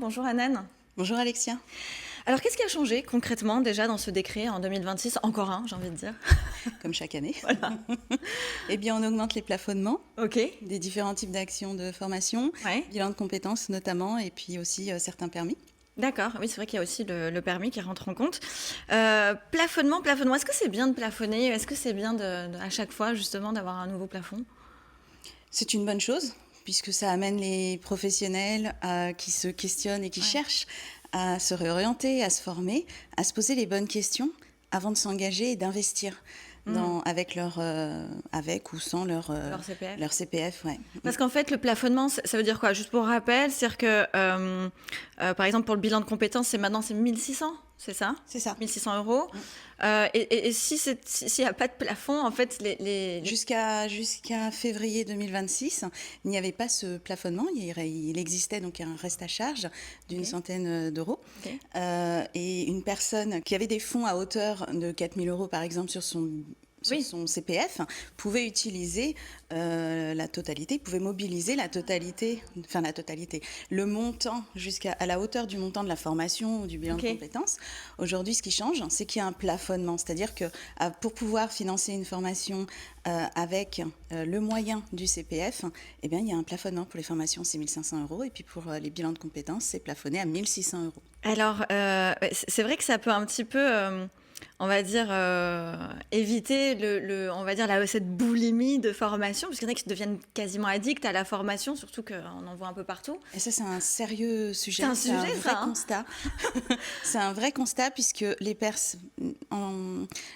Bonjour Hanan. Bonjour Alexia. Alors qu'est-ce qui a changé concrètement déjà dans ce décret en 2026? Encore un, j'ai envie de dire. Comme chaque année. Voilà. Eh bien, on augmente les plafonnements Ok. des différents types d'actions de formation, Ouais. bilan de compétences notamment, et puis aussi certains permis. D'accord. Oui, c'est vrai qu'il y a aussi le permis qui rentre en compte. Plafonnement. Est-ce que c'est bien de plafonner? Est-ce que c'est bien à chaque fois justement d'avoir un nouveau plafond? C'est une bonne chose, puisque ça amène les professionnels qui se questionnent et qui cherchent à se réorienter, à se former, à se poser les bonnes questions avant de s'engager et d'investir avec ou sans Leur CPF. leur CPF. Ouais. Parce qu'en fait, le plafonnement, ça veut dire quoi? Juste pour rappel, c'est-à-dire que, par exemple, pour le bilan de compétences, c'est 1600, c'est ça? C'est ça. 1600 euros. Et s'il n'y a pas de plafond, en fait, Jusqu'à février 2026, il n'y avait pas ce plafonnement. Il existait donc un reste à charge d'une centaine d'euros. Ok. Et une personne qui avait des fonds à hauteur de 4 000 euros, par exemple, sur son CPF, pouvait utiliser la totalité, pouvait mobiliser le montant jusqu'à la hauteur du montant de la formation ou du bilan de compétences. Aujourd'hui, ce qui change, c'est qu'il y a un plafonnement, c'est-à-dire que pour pouvoir financer une formation avec le moyen du CPF, eh bien, il y a un plafonnement pour les formations, c'est 1 500 euros, et puis pour les bilans de compétences, c'est plafonné à 1 600 euros. Alors, c'est vrai que ça peut un petit peu, on va dire, éviter on va dire cette boulimie de formation, parce qu'il y en a qui deviennent quasiment addicts à la formation, surtout qu'on en voit un peu partout. Et ça, c'est un sérieux sujet. C'est un sujet, vrai constat. C'est un vrai constat, puisque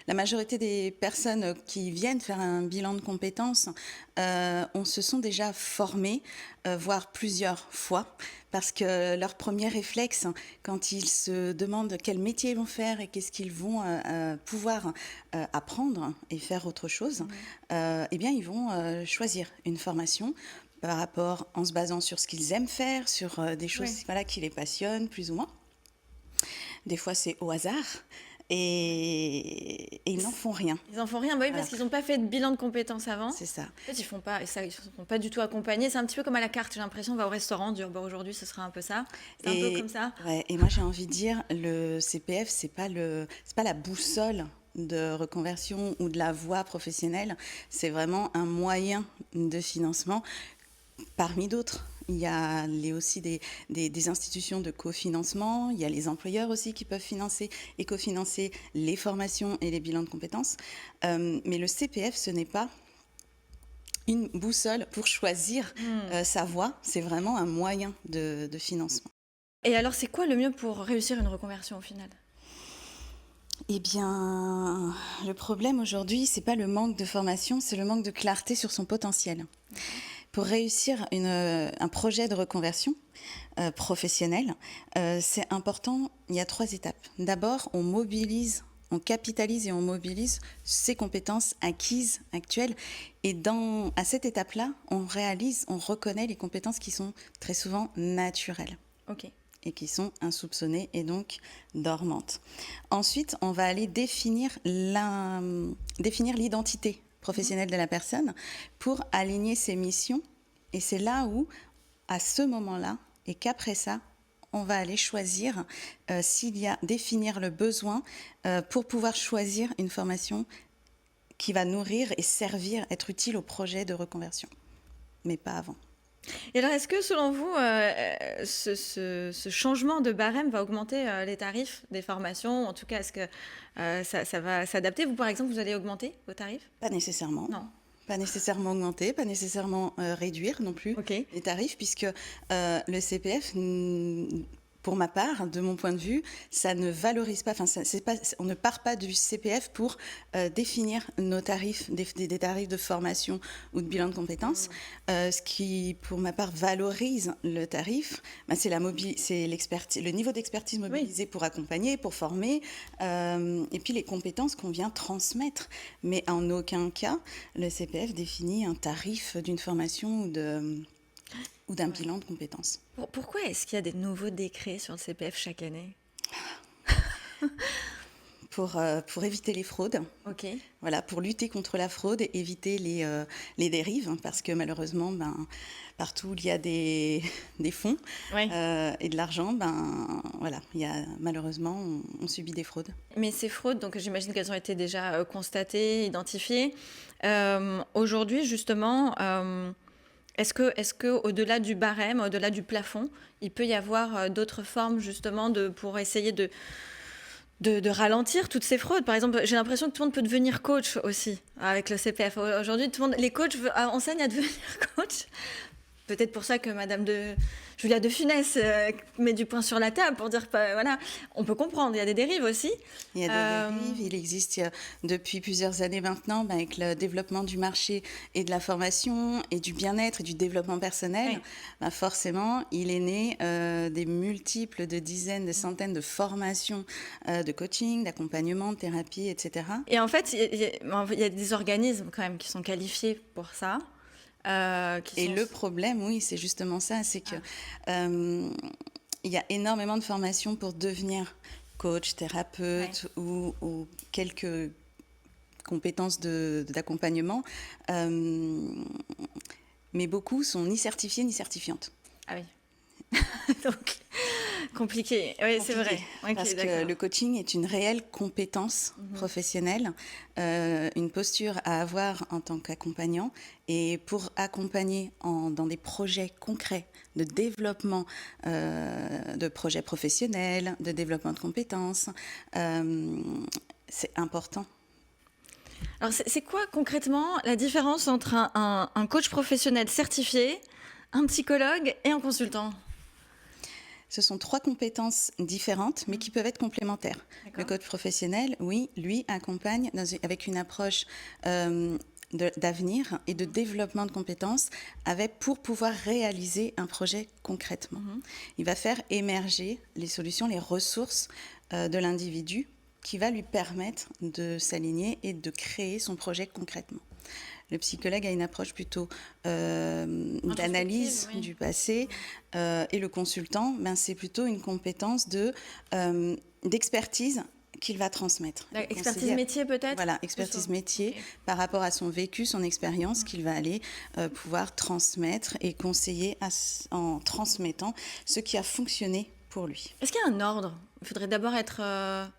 la majorité des personnes qui viennent faire un bilan de compétences se sont déjà formées, voire plusieurs fois, parce que leur premier réflexe, quand ils se demandent quel métier ils vont faire et qu'est-ce qu'ils vont pouvoir apprendre et faire autre chose, eh bien, ils vont choisir une formation par rapport, en se basant sur ce qu'ils aiment faire, sur des choses qui les passionnent, plus ou moins. Des fois, c'est au hasard. Et ils n'en font rien. Ils n'en font rien, bah oui, parce qu'ils n'ont pas fait de bilan de compétences avant. C'est ça. En fait, ils sont pas du tout accompagnés. C'est un petit peu comme à la carte, j'ai l'impression, on va au restaurant, dire aujourd'hui ce sera un peu ça. C'est un peu comme ça. Ouais, et moi j'ai envie de dire, le CPF, c'est pas la boussole de reconversion ou de la voie professionnelle, c'est vraiment un moyen de financement parmi d'autres. Il y a aussi des institutions de cofinancement, il y a les employeurs aussi qui peuvent financer et cofinancer les formations et les bilans de compétences. Mais le CPF, ce n'est pas une boussole pour choisir sa voie, c'est vraiment un moyen de financement. Et alors, c'est quoi le mieux pour réussir une reconversion au final ? Eh bien, le problème aujourd'hui, c'est pas le manque de formation, c'est le manque de clarté sur son potentiel. Pour réussir un projet de reconversion professionnelle, c'est important, il y a 3 étapes. D'abord, on capitalise et on mobilise ses compétences acquises actuelles. Et à cette étape-là, on reconnaît les compétences qui sont très souvent naturelles. Ok. Et qui sont insoupçonnées et donc dormantes. Ensuite, on va aller définir l'identité professionnelle de la personne pour aligner ses missions. Et c'est là où, à ce moment-là, et qu'après ça, on va aller choisir définir le besoin pour pouvoir choisir une formation qui va nourrir et être utile au projet de reconversion, mais pas avant. Et alors, est-ce que selon vous, ce changement de barème va augmenter les tarifs des formations? En tout cas, est-ce que ça va s'adapter? Vous, par exemple, vous allez augmenter vos tarifs? Pas nécessairement. Non. Pas nécessairement augmenter, pas nécessairement réduire non plus les tarifs, puisque le CPF, pour ma part, de mon point de vue, ça ne valorise pas, on ne part pas du CPF pour définir nos tarifs, des tarifs de formation ou de bilan de compétences. Ce qui, pour ma part, valorise le tarif, c'est le niveau d'expertise mobilisé pour accompagner, pour former, et puis les compétences qu'on vient transmettre. Mais en aucun cas, le CPF définit un tarif d'une formation ou d'un bilan de compétences. Pourquoi est-ce qu'il y a des nouveaux décrets sur le CPF chaque année? pour éviter les fraudes. Ok. Voilà, pour lutter contre la fraude et éviter les dérives, hein, parce que malheureusement, partout où il y a des fonds et de l'argent, voilà, malheureusement, on subit des fraudes. Mais ces fraudes, donc j'imagine qu'elles ont été déjà constatées, identifiées. Aujourd'hui, justement, est-ce que au-delà du barème, au-delà du plafond, il peut y avoir d'autres formes justement pour essayer de ralentir toutes ces fraudes? Par exemple, j'ai l'impression que tout le monde peut devenir coach aussi avec le CPF. Aujourd'hui, les coachs enseignent à devenir coach. Peut-être pour ça que Julia de Funès met du poing sur la table pour dire, voilà, on peut comprendre, il y a des dérives aussi. Il y a des dérives, il existe depuis plusieurs années maintenant, avec le développement du marché et de la formation et du bien-être et du développement personnel, forcément, il est né des multiples de dizaines, de centaines de formations de coaching, d'accompagnement, de thérapie, etc. Et en fait, il y a des organismes quand même qui sont qualifiés pour ça. Le problème, oui, c'est justement ça, c'est que il y a énormément de formations pour devenir coach, thérapeute ou quelques compétences d'accompagnement, mais beaucoup sont ni certifiées ni certifiantes. Ah oui. Donc, compliqué. Oui, c'est vrai. Parce que le coaching est une réelle compétence professionnelle, une posture à avoir en tant qu'accompagnant. Et pour accompagner dans des projets concrets de développement de projets professionnels, de développement de compétences, c'est important. Alors, c'est quoi concrètement la différence entre un coach professionnel certifié, un psychologue et un consultant ? Ce sont 3 compétences différentes, mais qui peuvent être complémentaires. Le coach professionnel, oui, lui accompagne avec une approche d'avenir et de développement de compétences pour pouvoir réaliser un projet concrètement. Il va faire émerger les solutions, les ressources de l'individu qui va lui permettre de s'aligner et de créer son projet concrètement. Le psychologue a une approche plutôt d'analyse du passé et le consultant, c'est plutôt une compétence d'expertise qu'il va transmettre. Expertise métier peut-être ? Voilà, expertise métier par rapport à son vécu, son expérience qu'il va aller pouvoir transmettre et conseiller en transmettant ce qui a fonctionné pour lui. Est-ce qu'il y a un ordre ? Il faudrait d'abord être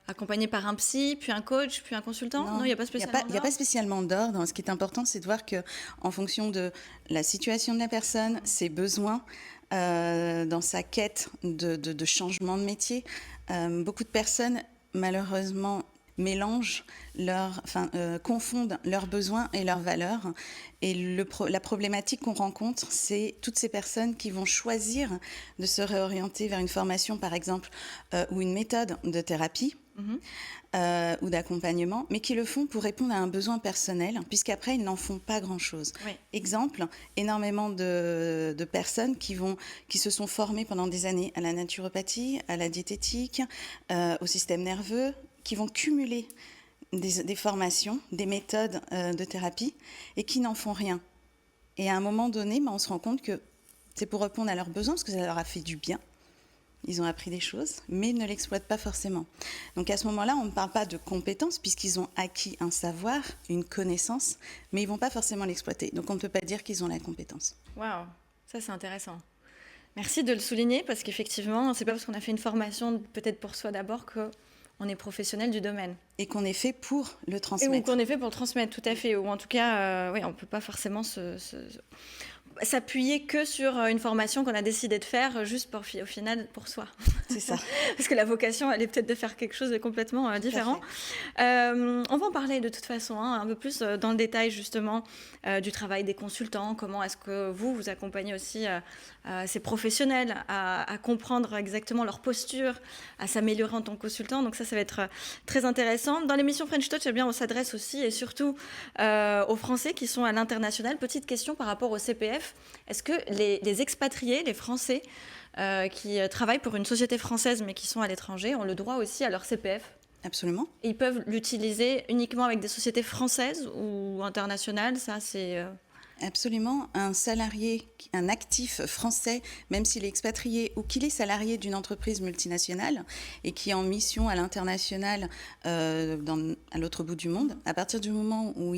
accompagné par un psy, puis un coach, puis un consultant ? Non, il n'y a pas spécialement d'ordre. Il n'y a pas spécialement d'ordre. Ce qui est important, c'est de voir qu'en fonction de la situation de la personne, ses besoins, dans sa quête de changement de métier, beaucoup de personnes, malheureusement, confondent leurs besoins et leurs valeurs. Et la problématique qu'on rencontre, c'est toutes ces personnes qui vont choisir de se réorienter vers une formation, par exemple, ou une méthode de thérapie ou d'accompagnement, mais qui le font pour répondre à un besoin personnel, puisqu'après, ils n'en font pas grand-chose. Oui. Exemple, énormément de personnes qui se sont formées pendant des années à la naturopathie, à la diététique, au système nerveux, qui vont cumuler des formations, des méthodes de thérapie et qui n'en font rien. Et à un moment donné, on se rend compte que c'est pour répondre à leurs besoins, parce que ça leur a fait du bien. Ils ont appris des choses, mais ils ne l'exploitent pas forcément. Donc à ce moment-là, on ne parle pas de compétences, puisqu'ils ont acquis un savoir, une connaissance, mais ils ne vont pas forcément l'exploiter. Donc on ne peut pas dire qu'ils ont la compétence. Waouh, ça c'est intéressant. Merci de le souligner, parce qu'effectivement, c'est pas parce qu'on a fait une formation, peut-être pour soi d'abord, qu'on est professionnel du domaine. Et qu'on est fait pour le transmettre. Ou qu'on est fait pour le transmettre, tout à fait. Ou en tout cas, on ne peut pas forcément s'appuyer que sur une formation qu'on a décidé de faire juste au final pour soi. C'est ça. Parce que la vocation, elle est peut-être de faire quelque chose de complètement différent. On va en parler de toute façon, un peu plus dans le détail justement du travail des consultants. Comment est-ce que vous accompagnez aussi ces professionnels à comprendre exactement leur posture, à s'améliorer en tant que consultant. Donc ça va être très intéressant. Dans l'émission French Touch, on s'adresse aussi et surtout aux Français qui sont à l'international. Petite question par rapport au CPF. Est-ce que les expatriés, les Français qui travaillent pour une société française mais qui sont à l'étranger ont le droit aussi à leur CPF ? Absolument. Et ils peuvent l'utiliser uniquement avec des sociétés françaises ou internationales ? Ça, c'est Absolument. Un salarié, un actif français, même s'il est expatrié ou qu'il est salarié d'une entreprise multinationale et qui est en mission à l'international à l'autre bout du monde, à partir du moment où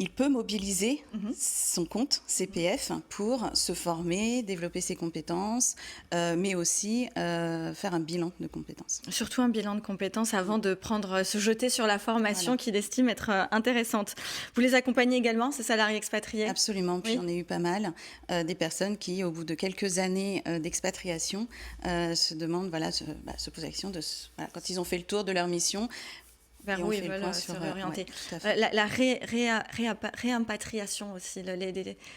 il peut mobiliser son compte CPF pour se former, développer ses compétences, mais aussi faire un bilan de compétences. Surtout un bilan de compétences avant de se jeter sur la formation qu'il estime être intéressante. Vous les accompagnez également, ces salariés expatriés ? Absolument, puis j'en ai eu pas mal. Des personnes qui, au bout de quelques années d'expatriation, se demandent, se posent la question de, quand ils ont fait le tour de leur mission, vers où ils veulent se réorienter. La réimpatriation aussi,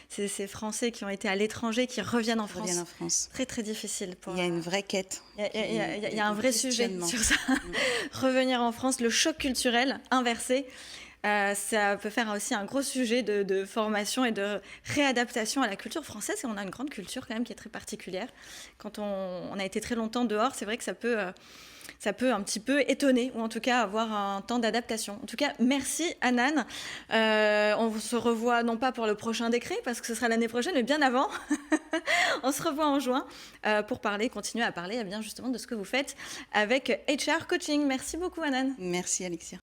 ces Français qui ont été à l'étranger, qui reviennent en France. Très, très difficile. Il y a une vraie quête. Il y a un vrai sujet sur ça. Revenir en France, le choc culturel inversé. Ça peut faire aussi un gros sujet de formation et de réadaptation à la culture française. Et on a une grande culture quand même qui est très particulière. Quand on a été très longtemps dehors, c'est vrai que ça peut un petit peu étonner, ou en tout cas avoir un temps d'adaptation. En tout cas, merci Hanan. On se revoit non pas pour le prochain décret, parce que ce sera l'année prochaine, mais bien avant. On se revoit en juin pour continuer à parler bien justement de ce que vous faites avec HR Coaching. Merci beaucoup Hanan. Merci Alexia.